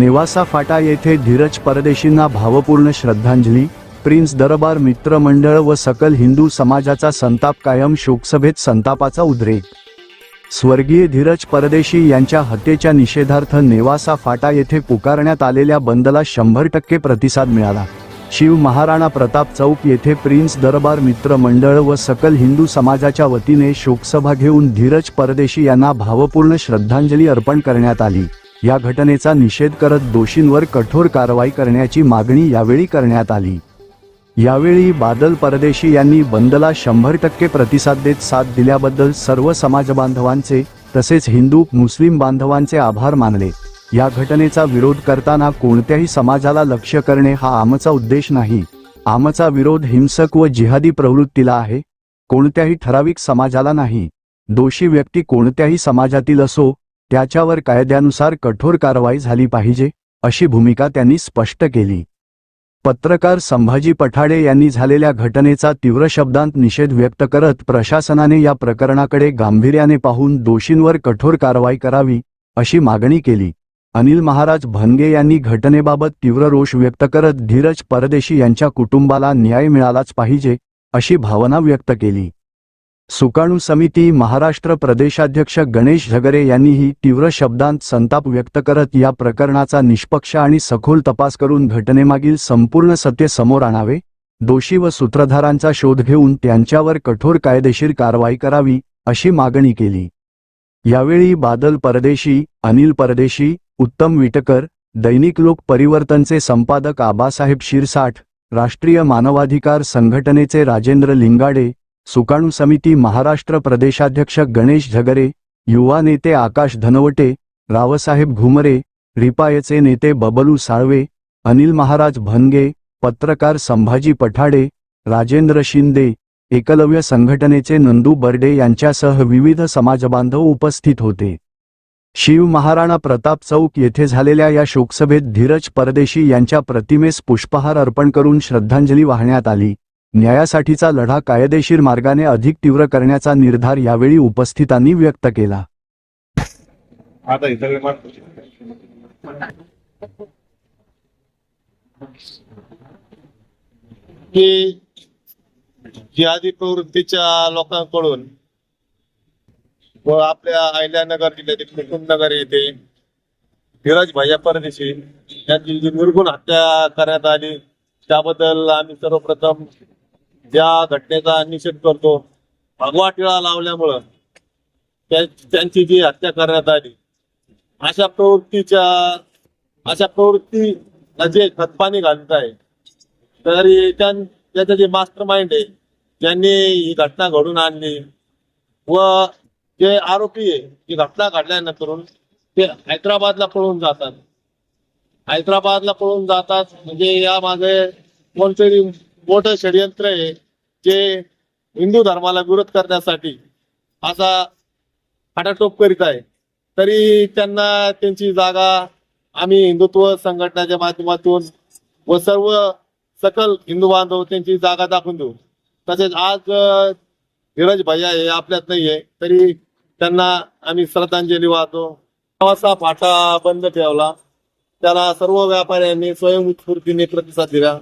नेवासा फाटा येथे धीरज परदेशींना भावपूर्ण श्रद्धांजली. प्रिन्स दरबार मित्र मंडळ व सकल हिंदू समाजाचा संताप कायम. शोकसभेत संतापाचा उद्रेक. स्वर्गीय धीरज परदेशी यांच्या हत्येच्या निषेधार्थ नेवासा फाटा येथे पुकारण्यात आलेल्या बंदला 100% प्रतिसाद मिळाला. शिव महाराणा प्रताप चौक येथे प्रिन्स दरबार मित्र मंडळ व सकल हिंदू समाजाच्या वतीने शोकसभा घेऊन धीरज परदेशी यांना भावपूर्ण श्रद्धांजली अर्पण करण्यात आली. या घटनेचा निषेध करत दोषींवर कठोर कारवाई करण्याची मागणी यावेळी करण्यात आली. यावेळी बादल परदेशी यांनी बंदला 100% प्रतिसाद देत साथ दिल्याबद्दल सर्व समाजबांधवांचे तसेच हिंदू मुस्लिम बांधवांचे आभार मानले. या घटनेचा विरोध करताना कोणत्याही समाजाला लक्ष्य करणे हा आमचा उद्देश नाही. आमचा विरोध हिंसक व जिहादी प्रवृत्तीला आहे, कोणत्याही ठराविक समाजाला नाही. दोषी व्यक्ती कोणत्याही समाजातील असो त्याच्यावर कायद्यानुसार कठोर कारवाई झाली पाहिजे, अशी भूमिका त्यांनी स्पष्ट केली. पत्रकार संभाजी पठाडे यांनी झालेल्या घटनेचा तीव्र शब्दांत निषेध व्यक्त करत प्रशासनाने या प्रकरणाकडे गांभीर्याने पाहून दोषींवर कठोर कारवाई करावी, अशी मागणी केली. अनिल महाराज भनगे यांनी घटनेबाबत तीव्र रोष व्यक्त करत धीरज परदेशी यांच्या कुटुंबाला न्याय मिळालाच पाहिजे, अशी भावना व्यक्त केली. सुकाणू समिती महाराष्ट्र प्रदेशाध्यक्ष गणेश झगरे यांनीही तीव्र शब्दांत संताप व्यक्त करत या प्रकरणाचा निष्पक्ष आणि सखोल तपास करून घटनेमागील संपूर्ण सत्य समोर आणावे, दोषी व सूत्रधारांचा शोध घेऊन त्यांच्यावर कठोर कायदेशीर कारवाई करावी, अशी मागणी केली. यावेळी बादल परदेशी, अनिल परदेशी, उत्तम विटकर, दैनिक लोक परिवर्तनचे संपादक आबासाहेब शिरसाठ, राष्ट्रीय मानवाधिकार संघटनेचे राजेंद्र लिंगाडे, सुकाणू समिती महाराष्ट्र प्रदेशाध्यक्ष गणेश झगरे, युवा नेते आकाश धनवटे, रावसाहेब घुमरे, रिपायचे नेते बबलू साळवे, अनिल महाराज भनगे, पत्रकार संभाजी पठाडे, राजेंद्र शिंदे, एकलव्य संघटनेचे नंदू बर्डे यांच्यासह विविध समाजबांधव उपस्थित होते. शिव महाराणा प्रताप चौक येथे झालेल्या या शोकसभेत धीरज परदेशी यांच्या प्रतिमेस पुष्पहार अर्पण करून श्रद्धांजली वाहण्यात आली. न्यायासाठीचा लढा कायदेशीर मार्गाने अधिक तीव्र करण्याचा निर्धार यावेळी उपस्थितांनी व्यक्त केला. जिहादी प्रवृत्तीच्या लोकांकडून व आपल्या अहिल्यानगर जिल्ह्यातील कुटुंबनगर येथे धीरज भैया परदेशी यांची जी निर्गुण हत्या करण्यात आली त्याबद्दल आम्ही सर्वप्रथम ज्या घटनेचा निषेध करतो. भगवा टिळा लावल्यामुळं त्यांची जी हत्या करण्यात आली, अशा प्रवृत्तीला जे खतपाणी घालत आहे, तरी त्याचं जे मास्टर माइंड आहे ज्यांनी ही घटना घडून आणली व जे आरोपी आहे ही घटना घडल्यानंतर ते हैदराबादला पळून जातात. म्हणजे या मागे कोणतरी मोठं षडयंत्र आहे जे हिंदू धर्माला विरोध करण्यासाठी असा खाटाटोप करीत आहे. तरी त्यांना त्यांची जागा आम्ही हिंदुत्व संघटनेच्या माध्यमातून व सर्व सकल हिंदू बांधव त्यांची जागा दाखवून देऊ. तसेच आज धीरज भैया हे आपल्यात नाहीये, तरी त्यांना आम्ही श्रद्धांजली वाहतो. नेवासा फाटा बंद ठेवला, त्याला सर्व व्यापाऱ्यांनी स्वयंस्फूर्तीने प्रतिसाद दिला,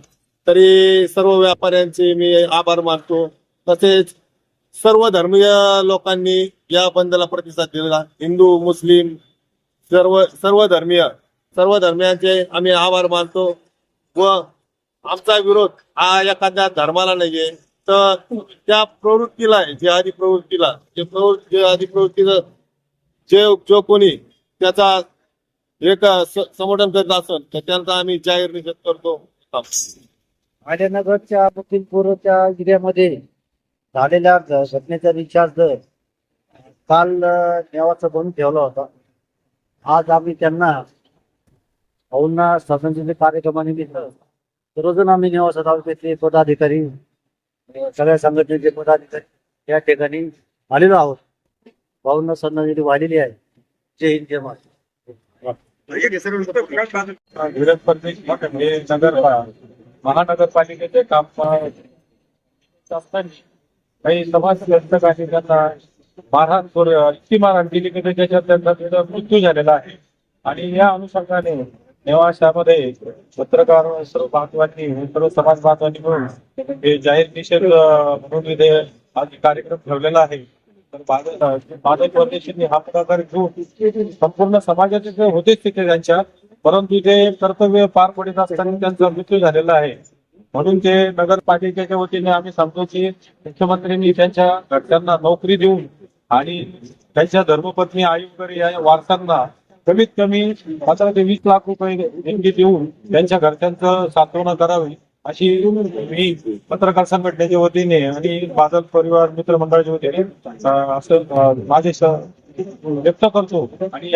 तरी सर्व व्यापाऱ्यांचे मी आभार मानतो. तसेच सर्व धर्मीय लोकांनी या बंदला प्रतिसाद दिला. हिंदू मुस्लिम सर्व धर्मियांचे आम्ही आभार मानतो व आमचा विरोध हा एखाद्या धर्माला नाहीये, तर त्या प्रवृत्तीला आहे, जिहादी प्रवृत्तीला. जिहादी प्रवृत्तीचं जो कोणी त्याचा एक समर्थन करत असेल तर त्यांचा आम्ही जाहीर निषेध करतो. अहिल्यानगरच्या मुकिमपूरच्या जिल्ह्यामध्ये झालेल्या घटनेचा विचार काल नेवासा बनून ठेवला होता. आज आम्ही त्यांना भाऊंना श्रद्धांजली कार्यक्रमानिमित्त सर्वजण आम्ही नेवासा तालुक्यातले पदाधिकारी, सगळ्या संघटनेचे पदाधिकारी या ठिकाणी आलेलो आहोत. भाऊंना श्रद्धांजली वाहिलेली आहे. जय हिंद, जय महाराष्ट्र. धीरज परदेशी हे महानगरपालिकेचे काम असताना काही समाजकंटकांनी त्यांना इतकी मारहाण केली की त्याच्यात त्यांचा मृत्यू झालेला आहे. आणि या अनुषंगाने नेवाशामध्ये पत्रकार सर्व बांधवांनी सर्व समाज बांधवांनी मिळून हे जाहीर निषेध म्हणून इथे आज कार्यक्रम ठेवलेला आहे. तर बादल परदेशींनी हा पुढाकार घेऊन संपूर्ण समाजाचे जे होतेच तिथे त्यांच्या, परंतु ते कर्तव्य पार पडत असताना त्यांचा मृत्यू झालेला आहे. म्हणून ते नगरपालिकेच्या वतीने आम्ही सांगतो की मुख्यमंत्र्यांनी त्यांच्या घरच्यांना नोकरी देऊन आणि त्यांच्या धर्मपत्नी आई वगैरे या वारसांना कमीत कमी 15 ते 20 लाख रुपये देणगी देऊन त्यांच्या घरच्यांचं सांत्वना करावी अशी मी पत्रकार संघटनेच्या वतीने आणि बादल परिवार मित्र मंडळाच्या वतीने असं माझे व्यक्त करतो. आणि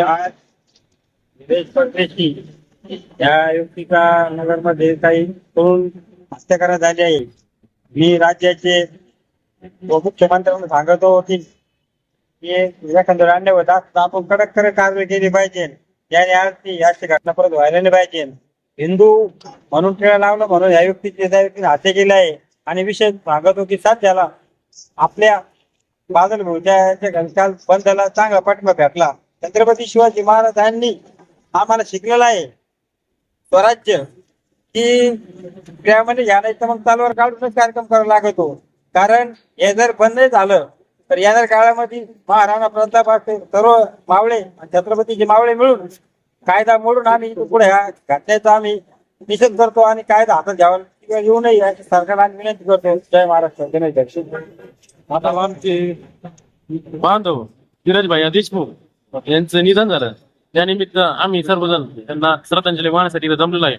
या युक्तिका नगरमध्ये काही तरुण हत्या करण्यात झाली आहे. मी राज्याचे मुख्यमंत्र्यांना सांगतो की एखादं अन्याय होता तर आपण कडक कारवाई केली पाहिजे. याने अशी घटना परत व्हायला नाही पाहिजे. हिंदू म्हणून टिळा लावलं म्हणून या व्यक्तीने हत्या केली आहे. आणि विषय सांगतो की सध्याला आपल्या बादल भाऊच्या बंदाला चांगला पाठिंबा भेटला. छत्रपती शिवाजी महाराजांनी आम्हाला शिकलेला आहे स्वराज्य की त्यामध्ये घ्यायचं मग तलवार काढूनच कार्यक्रम करावा लागतो. कारण हे जर बंद झालं तर येणाऱ्या काळामध्ये महाराणा प्रताप सर्व मावळे आणि छत्रपतीचे मावळे मिळून कायदा मोडून आम्ही पुढे ह्या घटनेचा आम्ही निषेध करतो आणि कायदा हातात घ्यावा येऊ नये याची सरकारला विनंती करतो. जय महाराष्ट्र. आता आमचे बांधव धीरजभाई देशमुख यांचं निधन झालं. त्यानिमित्त आम्ही सर्वजण त्यांना श्रद्धांजली वाहण्यासाठी इथं जमलेलो आहे.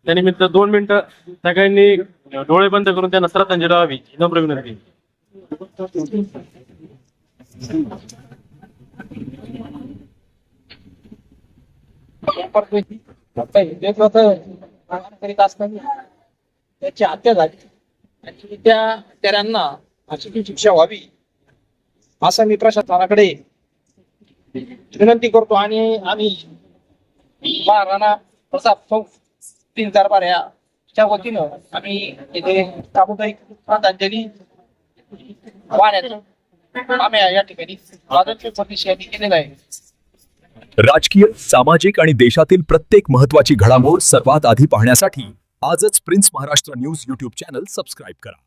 त्यानिमित्त 2 मिनिटं सगळ्यांनी डोळे बंद करून त्यांना श्रद्धांजली व्हावी नम्र विनंती. करीत असताना त्याची हत्या झाली आणि त्या हत्यारांना फाशीची शिक्षा व्हावी असं मी प्रशासनाकडे विनंती करतो. आणि आम्ही महाराणा प्रताप तीन दरबार च्या वतीनं आम्ही इथे सामुदायिक श्रद्धांजली वाहण्यात आम्ही या ठिकाणी बादल परदेशी केलेला आहे. राजकीय, सामाजिक आणि देशातील प्रत्येक महत्त्वाची घडामोड सर्वात आधी पाहण्यासाठी आजच prince Maharashtra news YouTube channel subscribe करा.